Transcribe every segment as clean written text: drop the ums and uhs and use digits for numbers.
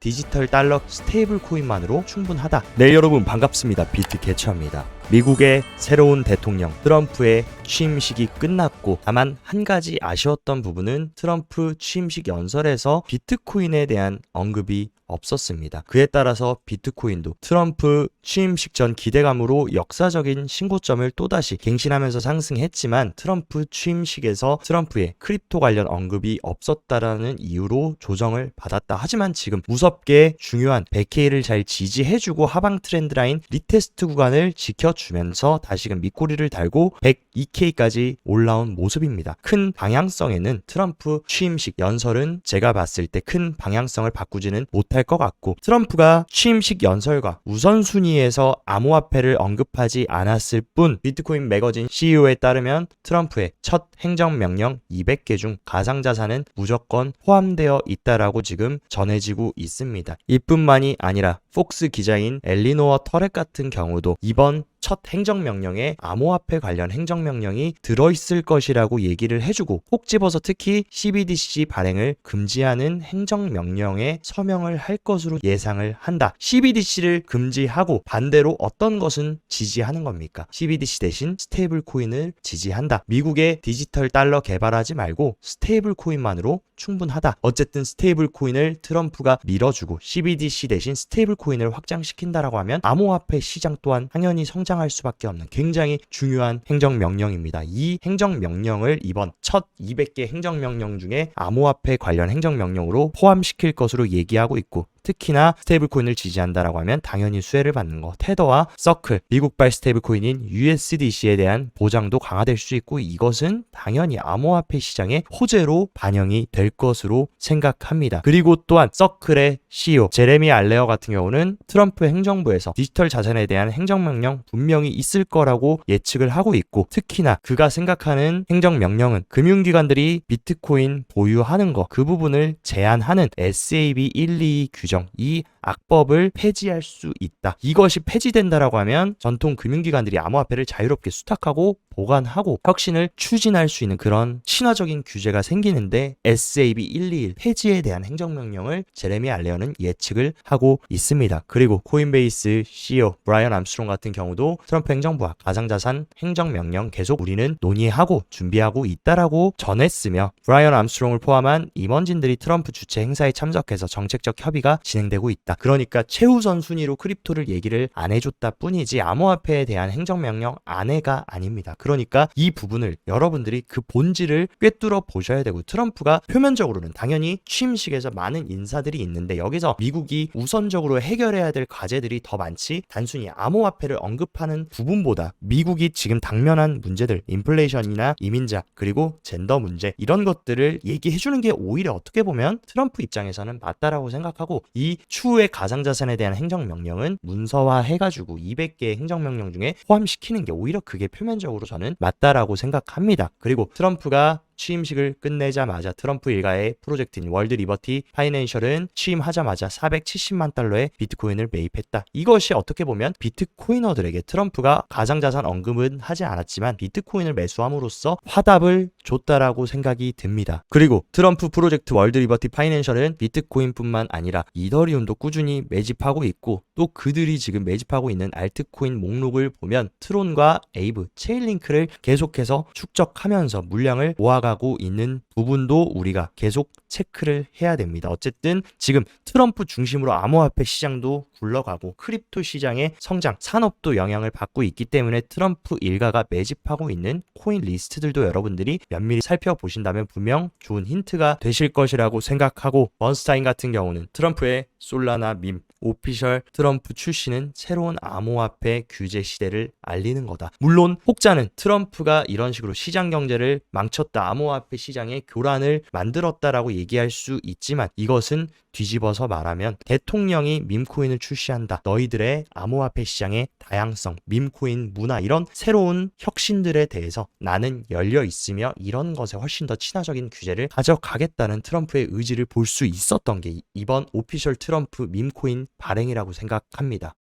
디지털 달러 스테이블 코인만으로 충분하다. 네, 여러분 반갑습니다. 비트 개처입니다. 미국의 새로운 대통령 트럼프의 취임식이 끝났고, 다만 한 가지 아쉬웠던 부분은 트럼프 취임식 연설에서 비트코인에 대한 언급이 없었습니다. 그에 따라서 비트코인도 트럼프 취임식 전 기대감으로 역사적인 신고점을 또다시 갱신하면서 상승했지만, 트럼프 취임식에서 트럼프의 크립토 관련 언급이 없었다라는 이유로 조정을 받았다. 하지만 지금 무섭게 중요한 100K를 잘 지지해주고 하방 트렌드 라인 리테스트 구간을 지켜주면서 다시금 밑꼬리를 달고 102K까지 올라온 모습입니다. 큰 방향성에는 트럼프 취임식 연설은 제가 봤을 때 큰 방향성을 바꾸지는 못할 것 같고, 트럼프가 취임식 연설과 우선순위에서 암호화폐를 언급하지 않았을 뿐, 비트코인 매거진 CEO에 따르면 트럼프의 첫 행정명령 200개 중 가상자산은 무조건 포함되어 있다라고 지금 전해지고 있습니다. 이뿐만이 아니라 폭스 기자인 엘리노어 터렛 같은 경우도 이번 첫 행정명령에 암호화폐 관련 행정명령이 들어있을 것이라고 얘기를 해주고, 콕 집어서 특히 CBDC 발행을 금지하는 행정명령에 서명을 할 것으로 예상을 한다. CBDC를 금지하고 반대로 어떤 것은 지지하는 겁니까? CBDC 대신 스테이블 코인을 지지한다. 미국의 디지털 달러 개발하지 말고 스테이블 코인만으로 충분하다. 어쨌든 스테이블 코인을 트럼프가 밀어주고 CBDC 대신 스테이블 코인을 확장시킨다라고 하면 암호화폐 시장 또한 당연히 성장할 수밖에 없는 굉장히 중요한 행정명령입니다. 이 행정명령을 이번 첫 200개 행정명령 중에 암호화폐 관련 행정명령으로 포함시킬 것으로 얘기하고 있고, 특히나 스테이블코인을 지지한다라고 하면 당연히 수혜를 받는 거, 테더와 서클, 미국발 스테이블코인인 USDC에 대한 보장도 강화될 수 있고, 이것은 당연히 암호화폐 시장의 호재로 반영이 될 것으로 생각합니다. 그리고 또한 서클의 CEO 제레미 알레어 같은 경우는 트럼프 행정부에서 디지털 자산에 대한 행정명령 분명히 있을 거라고 예측을 하고 있고, 특히나 그가 생각하는 행정명령은 금융기관들이 비트코인 보유하는 거, 그 부분을 제한하는 SAB 122 규정, 이 악법을 폐지할 수 있다. 이것이 폐지된다라고 하면 전통 금융기관들이 암호화폐를 자유롭게 수탁하고 보관하고 혁신을 추진할 수 있는 그런 친화적인 규제가 생기는데, SAB 121 폐지에 대한 행정명령을 제레미 알레어는 예측을 하고 있습니다. 그리고 코인베이스 CEO 브라이언 암스트롱 같은 경우도 트럼프 행정부와 가상자산 행정명령 계속 우리는 논의하고 준비하고 있다라고 전했으며, 브라이언 암스트롱을 포함한 임원진들이 트럼프 주최 행사에 참석해서 정책적 협의가 진행되고 있다. 그러니까 최우선 순위로 크립토를 얘기를 안 해줬다 뿐이지 암호화폐에 대한 행정명령 안해가 아닙니다. 그러니까 이 부분을 여러분들이 그 본질을 꿰뚫어 보셔야 되고, 트럼프가 표면적으로는 당연히 취임식에서 많은 인사들이 있는데 여기서 미국이 우선적으로 해결해야 될 과제들이 더 많지, 단순히 암호화폐를 언급하는 부분보다 미국이 지금 당면한 문제들, 인플레이션이나 이민자 그리고 젠더 문제, 이런 것들을 얘기해주는 게 오히려 어떻게 보면 트럼프 입장에서는 맞다라고 생각하고, 이 추후의 가상자산에 대한 행정명령은 문서화해가지고 200개의 행정명령 중에 포함시키는 게 오히려 그게 표면적으로 저는 맞다라고 생각합니다. 그리고 트럼프가 취임식을 끝내자마자 트럼프 일가의 프로젝트인 월드 리버티 파이낸셜은 취임하자마자 470만 달러의 비트코인을 매입했다. 이것이 어떻게 보면 비트코이너들에게 트럼프가 가상자산 언급은 하지 않았지만 비트코인을 매수함으로써 화답을 줬다라고 생각이 듭니다. 그리고 트럼프 프로젝트 월드 리버티 파이낸셜은 비트코인뿐만 아니라 이더리움도 꾸준히 매집하고 있고, 또 그들이 지금 매집하고 있는 알트코인 목록을 보면 트론과 에이브, 체인링크를 계속해서 축적하면서 물량을 모아가고 있는 부분도 우리가 계속 체크를 해야 됩니다. 어쨌든 지금 트럼프 중심으로 암호화폐 시장도 굴러가고 크립토 시장의 성장, 산업도 영향을 받고 있기 때문에 트럼프 일가가 매집하고 있는 코인 리스트들도 여러분들이 면밀히 살펴보신다면 분명 좋은 힌트가 되실 것이라고 생각하고, 번스타인 같은 경우는 트럼프의 솔라나 밈, 오피셜 트럼프 출시는 새로운 암호화폐 규제 시대를 알리는 거다. 물론 혹자는 트럼프가 이런 식으로 시장 경제를 망쳤다, 암호화폐 시장의 교란을 만들었다라고 얘기할 수 있지만, 이것은 뒤집어서 말하면 대통령이 밈코인을 출시한다, 너희들의 암호화폐 시장의 다양성, 밈코인 문화, 이런 새로운 혁신들에 대해서 나는 열려 있으며 이런 것에 훨씬 더 친화적인 규제를 가져가겠다는 트럼프의 의지를 볼 수 있었던 게 이번 오피셜 트럼프 밈코인 발행이라고 생각합니다.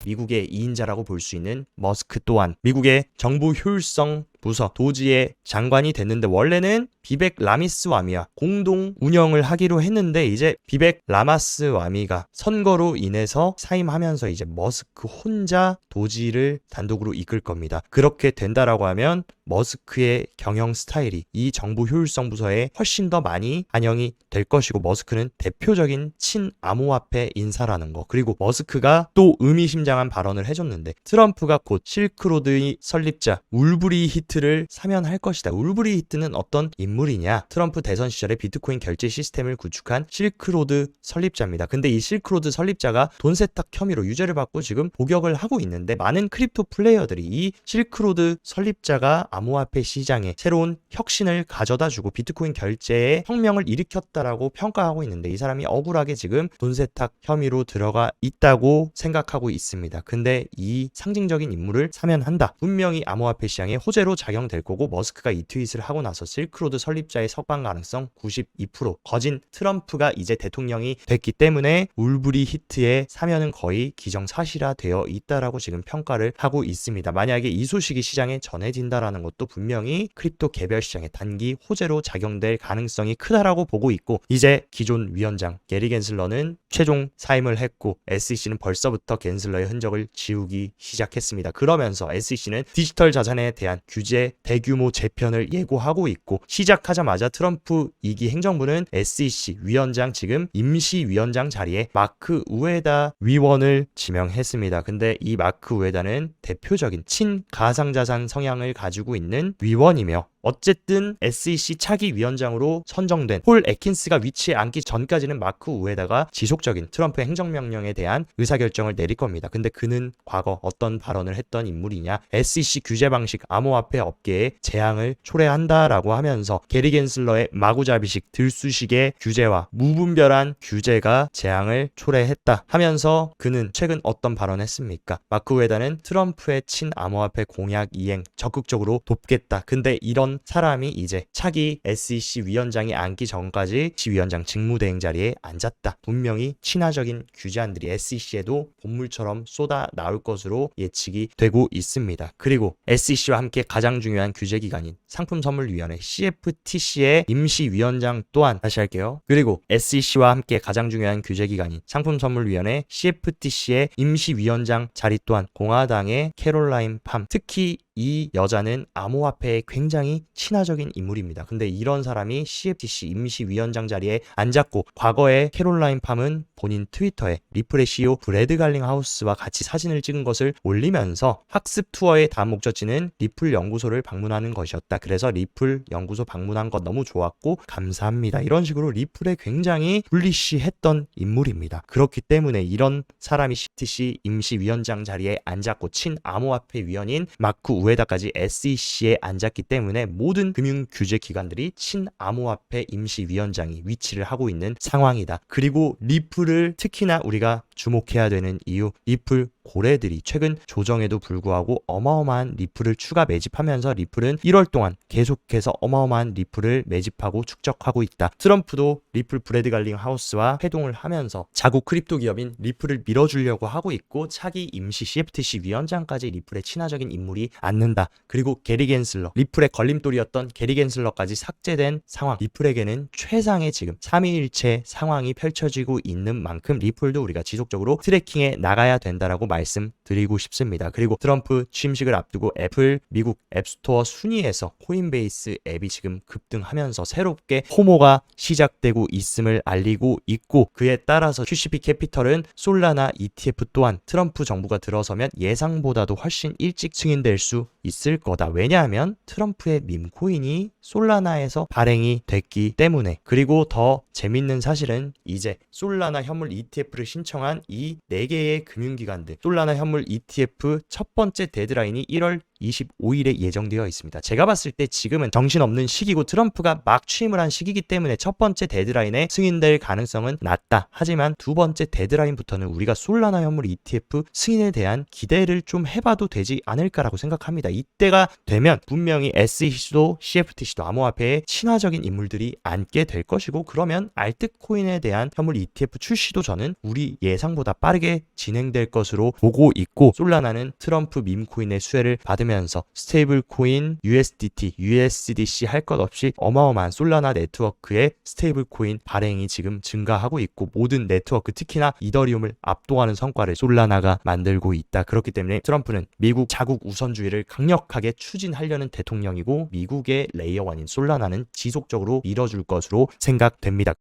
미국의 2인자라고 볼 수 있는 머스크 또한 미국의 정부 효율성 부서 도지의 장관이 됐는데 원래는 비벡 라미스와미와 공동 운영을 하기로 했는데 이제 비벡 라마스와미가 선거로 인해서 사임하면서 이제 머스크 혼자 도지를 단독으로 이끌 겁니다. 그렇게 된다라고 하면 머스크의 경영 스타일이 이 정부 효율성 부서에 훨씬 더 많이 반영이 될 것이고 머스크는 대표적인 친암호화폐 인사라는 거. 그리고 머스크가 또 의미심장한 발언을 해줬는데 트럼프가 곧 실크로드의 설립자 울브리 히트를 사면할 것이다. 울브리 히트는 어떤 인물이냐? 트럼프 대선 시절에 비트코인 결제 시스템을 구축한 실크로드 설립자입니다. 근데 이 실크로드 설립자가 돈 세탁 혐의로 유죄를 받고 지금 복역을 하고 있는데 많은 크립토 플레이어들이 이 실크로드 설립자가 암호화폐 시장에 새로운 혁신을 가져다주고 비트코인 결제에 혁명을 일으켰다라고 평가하고 있는데 이 사람이 억울하게 지금 돈 세탁 혐의로 들어가 있다고 생각하고 있습니다. 근데 이 상징적인 인물을 사면한다. 분명히 암호화폐 시장에 호재로 작용될 거고 머스크가 이 트윗을 하고 나서 실크로드 설립자의 석방 가능성 92%, 거진 트럼프가 이제 대통령이 됐기 때문에 울브리 히트의 사면은 거의 기정사실화되어 있다라고 지금 평가를 하고 있습니다. 만약에 이 소식이 시장에 전해진다라는 것도 분명히 크립토 개별 시장에 단기 호재로 작용될 가능성이 크다라고 보고 있고 이제 기존 위원장 게리 겐슬러는 최종 사임을 했고 SEC는 벌써부터 겐슬러의 흔적을 지우기 시작했습니다. 그러면서 SEC는 디지털 자산에 대한 규제 대규모 재편을 예고하고 있고 시작하자마자 트럼프 2기 행정부는 SEC 위원장 지금 임시위원장 자리에 마크 우에다 위원을 지명했습니다. 근데 이 마크 우에다는 대표적인 친가상자산 성향을 가지고 있는 위원이며 어쨌든 SEC 차기 위원장으로 선정된 폴 애킨스가 위치에 앉기 전까지는 마크 우에다가 지속적인 트럼프의 행정명령에 대한 의사결정을 내릴 겁니다. 근데 그는 과거 어떤 발언을 했던 인물이냐? SEC 규제 방식 암호화폐 업계에 재앙을 초래한다라고 하면서 게리 겐슬러의 마구잡이식 들쑤식의 규제와 무분별한 규제가 재앙을 초래했다 하면서 그는 최근 어떤 발언했습니까? 마크 우에다는 트럼프의 친암호화폐 공약 이행 적극적으로 돕겠다. 근데 이런 사람이 이제 차기 SEC 위원장이 앉기 전까지 위원장 직무대행 자리에 앉았다. 분명히 친화적인 규제안들이 SEC에도 본물처럼 쏟아 나올 것으로 예측이 되고 있습니다. 그리고 SEC와 함께 가장 중요한 규제기관인 상품선물위원회 CFTC의 임시위원장 또한 다시 할게요. 그리고 SEC와 함께 가장 중요한 규제기관인 상품선물위원회 CFTC의 임시위원장 자리 또한 공화당의 캐롤라인 팜, 특히 이 여자는 암호화폐에 굉장히 친화적인 인물입니다. 근데 이런 사람이 CFTC 임시위원장 자리에 앉았고 과거에 캐롤라인 팜은 본인 트위터에 리플의 CEO 브래드 갈링하우스와 같이 사진을 찍은 것을 올리면서 학습 투어의 다음 목적지는 리플 연구소를 방문하는 것이었다. 그래서 리플 연구소 방문한 것 너무 좋았고 감사합니다. 이런 식으로 리플에 굉장히 불리시했던 인물입니다. 그렇기 때문에 이런 사람이 CFTC 임시위원장 자리에 앉았고 친암호화폐 위원인 마크 우에다까지 SEC에 앉았기 때문에 모든 금융 규제 기관들이 친암호화폐 임시위원장이 위치를 하고 있는 상황이다. 그리고 리플을 특히나 우리가 주목해야 되는 이유, 리플 고래들이 최근 조정에도 불구하고 어마어마한 리플을 추가 매집하면서 리플은 1월 동안 계속해서 어마어마한 리플을 매집하고 축적하고 있다. 트럼프도 리플 브래드 갈링 하우스와 회동을 하면서 자국 크립토 기업인 리플을 밀어주려고 하고 있고 차기 임시 CFTC 위원장까지 리플의 친화적인 인물이 앉는다. 그리고 게리 겐슬러, 리플의 걸림돌이었던 게리 겐슬러까지 삭제된 상황. 리플에게는 최상의 지금 3위일체 상황이 펼쳐지고 있는 만큼 리플도 우리가 지속적으로 트래킹해 나가야 된다라고 말씀드리고 싶습니다. 그리고 트럼프 취임식을 앞두고 애플 미국 앱스토어 순위에서 코인베이스 앱이 지금 급등하면서 새롭게 포모가 시작되고 있음을 알리고 있고 그에 따라서 QCP 캐피털은 솔라나 ETF 또한 트럼프 정부가 들어서면 예상보다도 훨씬 일찍 승인될 수 있을 거다. 왜냐하면 트럼프의 밈코인이 솔라나에서 발행이 됐기 때문에. 그리고 더 재밌는 사실은 이제 솔라나 현물 ETF를 신청한 이 4개의 금융기관들 솔라나 현물 ETF 첫 번째 데드라인이 1월 25일에 예정되어 있습니다. 제가 봤을 때 지금은 정신없는 시기고 트럼프가 막 취임을 한 시기이기 때문에 첫 번째 데드라인에 승인될 가능성은 낮다. 하지만 두 번째 데드라인부터는 우리가 솔라나 현물 ETF 승인에 대한 기대를 좀 해봐도 되지 않을까라고 생각합니다. 이때가 되면 분명히 SEC도 CFTC도 암호화폐에 친화적인 인물들이 앉게 될 것이고 그러면 알트코인에 대한 현물 ETF 출시도 저는 우리 예상 예상보다 빠르게 진행될 것으로 보고 있고, 솔라나는 트럼프 밈코인의 수혜를 받으면서 스테이블 코인 USDT, USDC 할 것 없이 어마어마한 솔라나 네트워크의 스테이블 코인 발행이 지금 증가하고 있고, 모든 네트워크 특히나 이더리움을 압도하는 성과를 솔라나가 만들고 있다. 그렇기 때문에 트럼프는 미국 자국 우선주의를 강력하게 추진하려는 대통령이고, 미국의 레이어 1인 솔라나는 지속적으로 밀어줄 것으로 생각됩니다.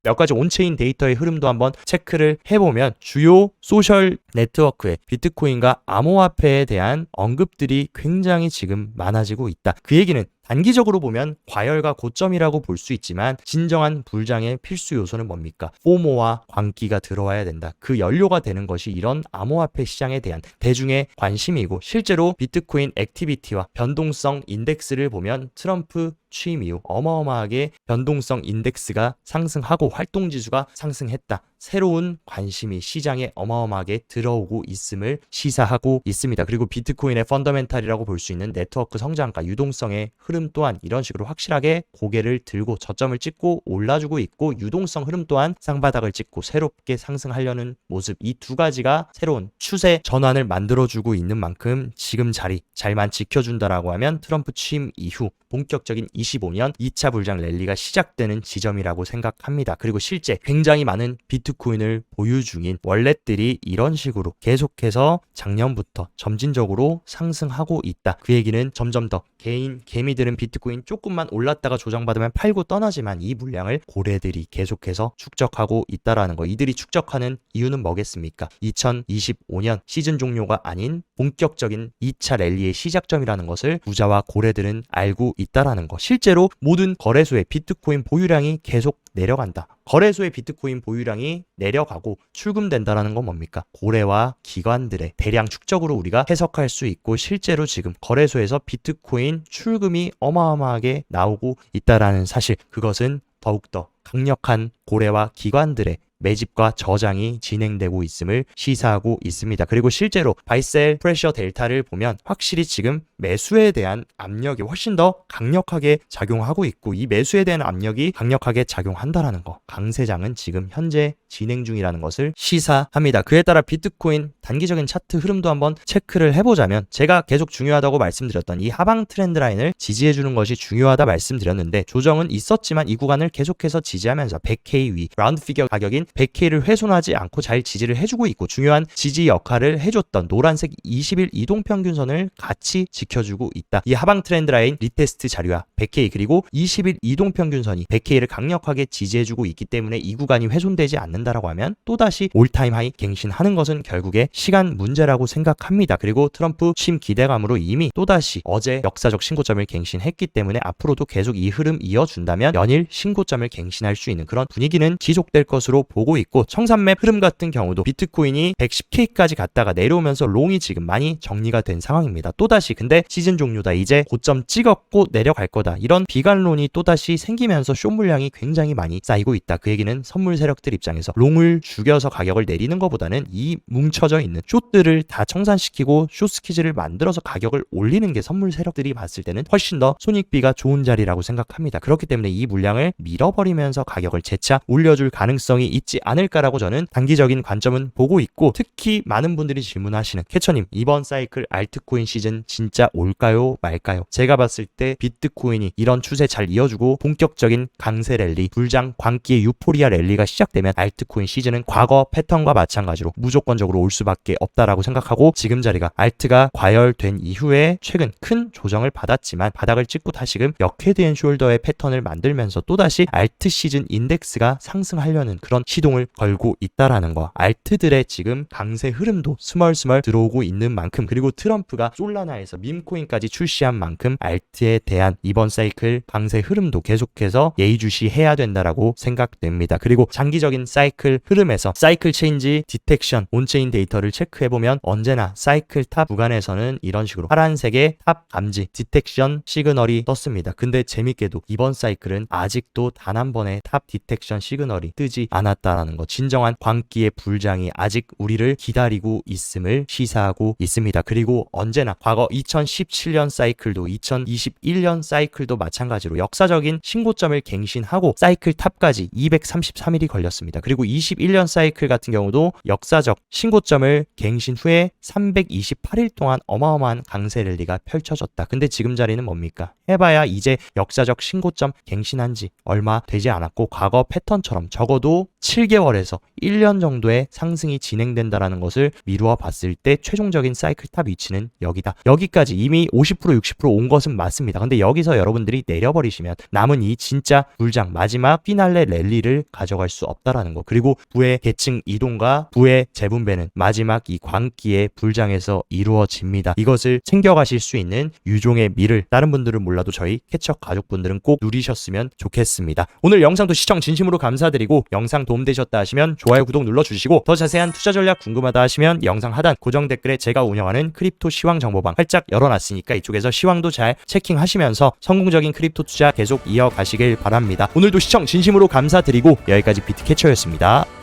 몇 가지 온체인 데이터의 흐름도 한번 체크를 해보면 주요 소셜 네트워크에 비트코인과 암호화폐에 대한 언급들이 굉장히 지금 많아지고 있다. 그 얘기는 단기적으로 보면 과열과 고점이라고 볼 수 있지만, 진정한 불장의 필수 요소는 뭡니까? 포모와 광기가 들어와야 된다. 그 연료가 되는 것이 이런 암호화폐 시장에 대한 대중의 관심이고, 실제로 비트코인 액티비티와 변동성 인덱스를 보면 트럼프 취임 이후 어마어마하게 변동성 인덱스가 상승하고 활동지수가 상승했다. 새로운 관심이 시장에 어마어마하게 들어오고 있음을 시사하고 있습니다. 그리고 비트코인의 펀더멘탈이라고 볼 수 있는 네트워크 성장과 유동성의 흐름 또한 이런 식으로 확실하게 고개를 들고 저점을 찍고 올라주고 있고, 유동성 흐름 또한 쌍바닥을 찍고 새롭게 상승하려는 모습, 이 두 가지가 새로운 추세 전환을 만들어주고 있는 만큼 지금 자리 잘만 지켜준다라고 하면 트럼프 취임 이후 본격적인 25년 2차 불장 랠리가 시작되는 지점이라고 생각합니다. 그리고 실제 굉장히 많은 비트코인을 보유 중인 월렛들이 이런 식으로 계속해서 작년부터 점진적으로 상승하고 있다. 그 얘기는 점점 더 개인 개미들은 비트코인 조금만 올랐다가 조정받으면 팔고 떠나지만 이 물량을 고래들이 계속해서 축적하고 있다라는 거. 이들이 축적하는 이유는 뭐겠습니까? 2025년 시즌 종료가 아닌 본격적인 2차 랠리의 시작점이라는 것을 부자와 고래들은 알고 있다라는 거. 실제로 모든 거래소의 비트코인 보유량이 계속 내려간다. 거래소의 비트코인 보유량이 내려가고 출금된다라는 건 뭡니까? 고래와 기관들의 대량 축적으로 우리가 해석할 수 있고, 실제로 지금 거래소에서 비트코인 출금이 어마어마하게 나오고 있다라는 사실, 그것은 더욱더 강력한 고래와 기관들의 매집과 저장이 진행되고 있음을 시사하고 있습니다. 그리고 실제로 바이셀 프레셔 델타를 보면 확실히 지금 매수에 대한 압력이 훨씬 더 강력하게 작용하고 있고, 이 매수에 대한 압력이 강력하게 작용한다라는 거, 강세장은 지금 현재 진행 중이라는 것을 시사합니다. 그에 따라 비트코인 단기적인 차트 흐름도 한번 체크를 해보자면, 제가 계속 중요하다고 말씀드렸던 이 하방 트렌드 라인을 지지해주는 것이 중요하다 말씀드렸는데, 조정은 있었지만 이 구간을 계속해서 지지하면서 100K 위 라운드 피겨 가격인 100K를 훼손하지 않고 잘 지지를 해주고 있고, 중요한 지지 역할을 해줬던 노란색 20일 이동평균선을 같이 지켜주고 있다. 이 하방 트렌드 라인 리테스트 자료와 100K 그리고 20일 이동평균선이 100K를 강력하게 지지해주고 있기 때문에 이 구간이 훼손되지 않는다라고 하면 또다시 올타임 하이 갱신하는 것은 결국에 시간 문제라고 생각합니다. 그리고 트럼프 취임 기대감으로 이미 또다시 어제 역사적 신고점을 갱신했기 때문에 앞으로도 계속 이 흐름 이어준다면 연일 신고점을 갱신할 수 있는 그런 분위기는 지속될 것으로 보고 있고, 청산맵 흐름 같은 경우도 비트코인이 110K까지 갔다가 내려오면서 롱이 지금 많이 정리가 된 상황입니다. 또다시 근데 시즌 종료다, 이제 고점 찍었고 내려갈 거다, 이런 비관론이 또다시 생기면서 숏 물량이 굉장히 많이 쌓이고 있다. 그 얘기는 선물 세력들 입장에서 롱을 죽여서 가격을 내리는 것보다는 이 뭉쳐져 있는 숏들을 다 청산시키고 숏 스퀴즈를 만들어서 가격을 올리는 게 선물 세력들이 봤을 때는 훨씬 더 손익비가 좋은 자리라고 생각합니다. 그렇기 때문에 이 물량을 밀어버리면서 가격을 재차 올려줄 가능성이 있지 않을까라고 저는 단기적인 관점은 보고 있고, 특히 많은 분들이 질문하시는 캐처님, 이번 사이클 알트코인 시즌 진짜 올까요 말까요? 제가 봤을 때 비트코인이 이런 추세 잘 이어주고 본격적인 강세 랠리, 불장 광기의 유포리아 랠리가 시작되면 알트코인 시즌은 과거 패턴과 마찬가지로 무조건적으로 올 수밖에 없다라고 생각하고, 지금 자리가 알트가 과열된 이후에 최근 큰 조정을 받았지만 바닥을 찍고 다시금 역헤드 앤 숄더의 패턴을 만들면서 또다시 알트 시즌 인덱스가 상승하려는 그런 시동을 걸고 있다라는 거. 알트들의 지금 강세 흐름도 스멀스멀 들어오고 있는 만큼, 그리고 트럼프가 솔라나에서 밈코인까지 출시한 만큼 알트에 대한 이번 사이클 강세 흐름도 계속해서 예의주시해야 된다라고 생각됩니다. 그리고 장기적인 사이클 흐름에서 사이클 체인지 디텍션 온체인 데이터를 체크해보면 언제나 사이클 탑 구간에서는 이런 식으로 파란색의 탑 감지 디텍션 시그널이 떴습니다. 근데 재밌게도 이번 사이클은 아직도 단 한 번의 탑 디텍션 시그널이 뜨지 않았다 있다라는 거, 진정한 광기의 불장이 아직 우리를 기다리고 있음을 시사하고 있습니다. 그리고 언제나 과거 2017년 사이클도 2021년 사이클도 마찬가지로 역사적인 신고점을 갱신하고 사이클 탑까지 233일이 걸렸습니다. 그리고 21년 사이클 같은 경우도 역사적 신고점을 갱신 후에 328일 동안 어마어마한 강세 랠리가 펼쳐졌다. 근데 지금 자리는 뭡니까? 해봐야 이제 역사적 신고점 갱신한 지 얼마 되지 않았고 과거 패턴처럼 적어도 7개월에서 1년 정도의 상승이 진행된다라는 것을 미루어 봤을 때 최종적인 사이클 탑 위치는 여기다. 여기까지 이미 50% 60% 온 것은 맞습니다. 근데 여기서 여러분들이 내려버리시면 남은 이 진짜 불장 마지막 피날레 랠리를 가져갈 수 없다라는 거. 그리고 부의 계층 이동과 부의 재분배는 마지막 이 광기의 불장에서 이루어집니다. 이것을 챙겨가실 수 있는 유종의 미를 다른 분들은 몰라도 저희 캐쳐 가족분들은 꼭 누리셨으면 좋겠습니다. 오늘 영상도 시청 진심으로 감사드리고 영상 도움되셨다 하시면 좋아요 구독 눌러주시고 더 자세한 투자 전략 궁금하다 하시면 영상 하단 고정 댓글에 제가 운영하는 크립토 시황 정보방 활짝 열어놨으니까 이쪽에서 시황도 잘 체킹하시면서 성공적인 크립토 투자 계속 이어가시길 바랍니다. 오늘도 시청 진심으로 감사드리고 여기까지 비트캐쳐였습니다.